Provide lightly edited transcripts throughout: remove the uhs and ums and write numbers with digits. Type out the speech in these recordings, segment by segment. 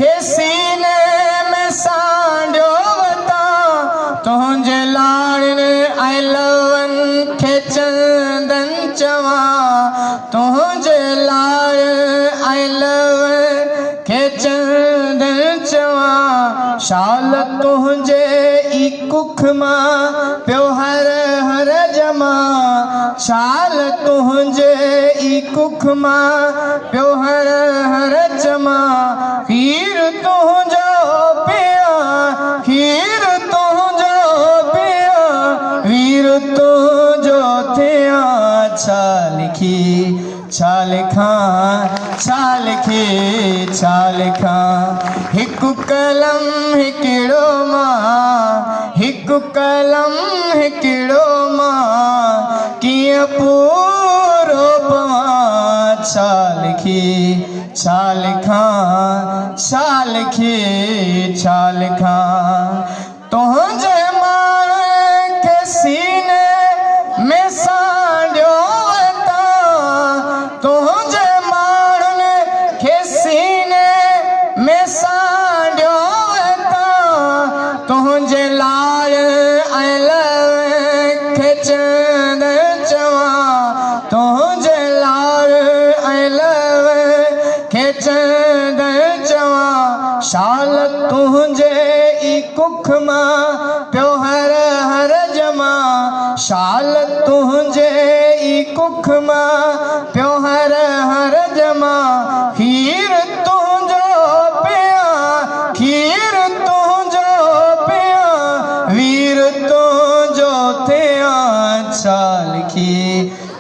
खे सीने में सांडियो वता तुंहिंजे लाड़नि ऐं लवनि खे चंदन चवा तुंहिंजे लाड़ ऐं लवनि खे चंदन चवा शाल तुंहिंजे ई कुख मां पियो हर हर जमा शाल तुंहिंजे ई कुख मां पियो हर हर जमा खीर तुंहिंजो पिया खीर तुंहिंजो पिया वीर तुंहिंजो थिया छा लिखी छा लिखां छा लिखी छा लिखां हिकु कलम हिकिड़ो मां हिकु कलम हिकिड़ो मां कीअं पूरो पवां छा लिखी छा लिखां छा लिखी छा लिखां तुंहिंजे माण्हू खे सीने में सांडियो वता तुंहिंजे माण्हुनि खे सीने में सांडियो वता तुंहिंजे लाड़ ऐं लव खे चंदन चवा तुंहिंजे लाड़ ऐं लव खे चंदन चवा शाल तुंहिंजे ई कुख मां पियो हर हर जमा शाल तुंहिंजे ई कुख मां पियो हर हर जमा खीर तुंहिंजो पिया खीर तुंहिंजो पिया वीर तुंहिंजो थिया छा लिखी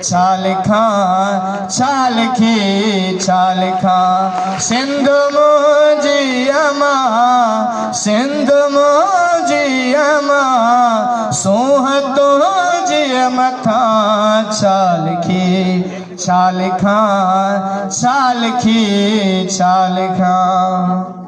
छा लिखां छा लिखी छा लिखां सिंध मुंहिंजी अमां सिंध मुंहिंजी अमां सूंह तुंहिंजी मथां छा लिखी छा लिखां छा लिखी छा लिखां।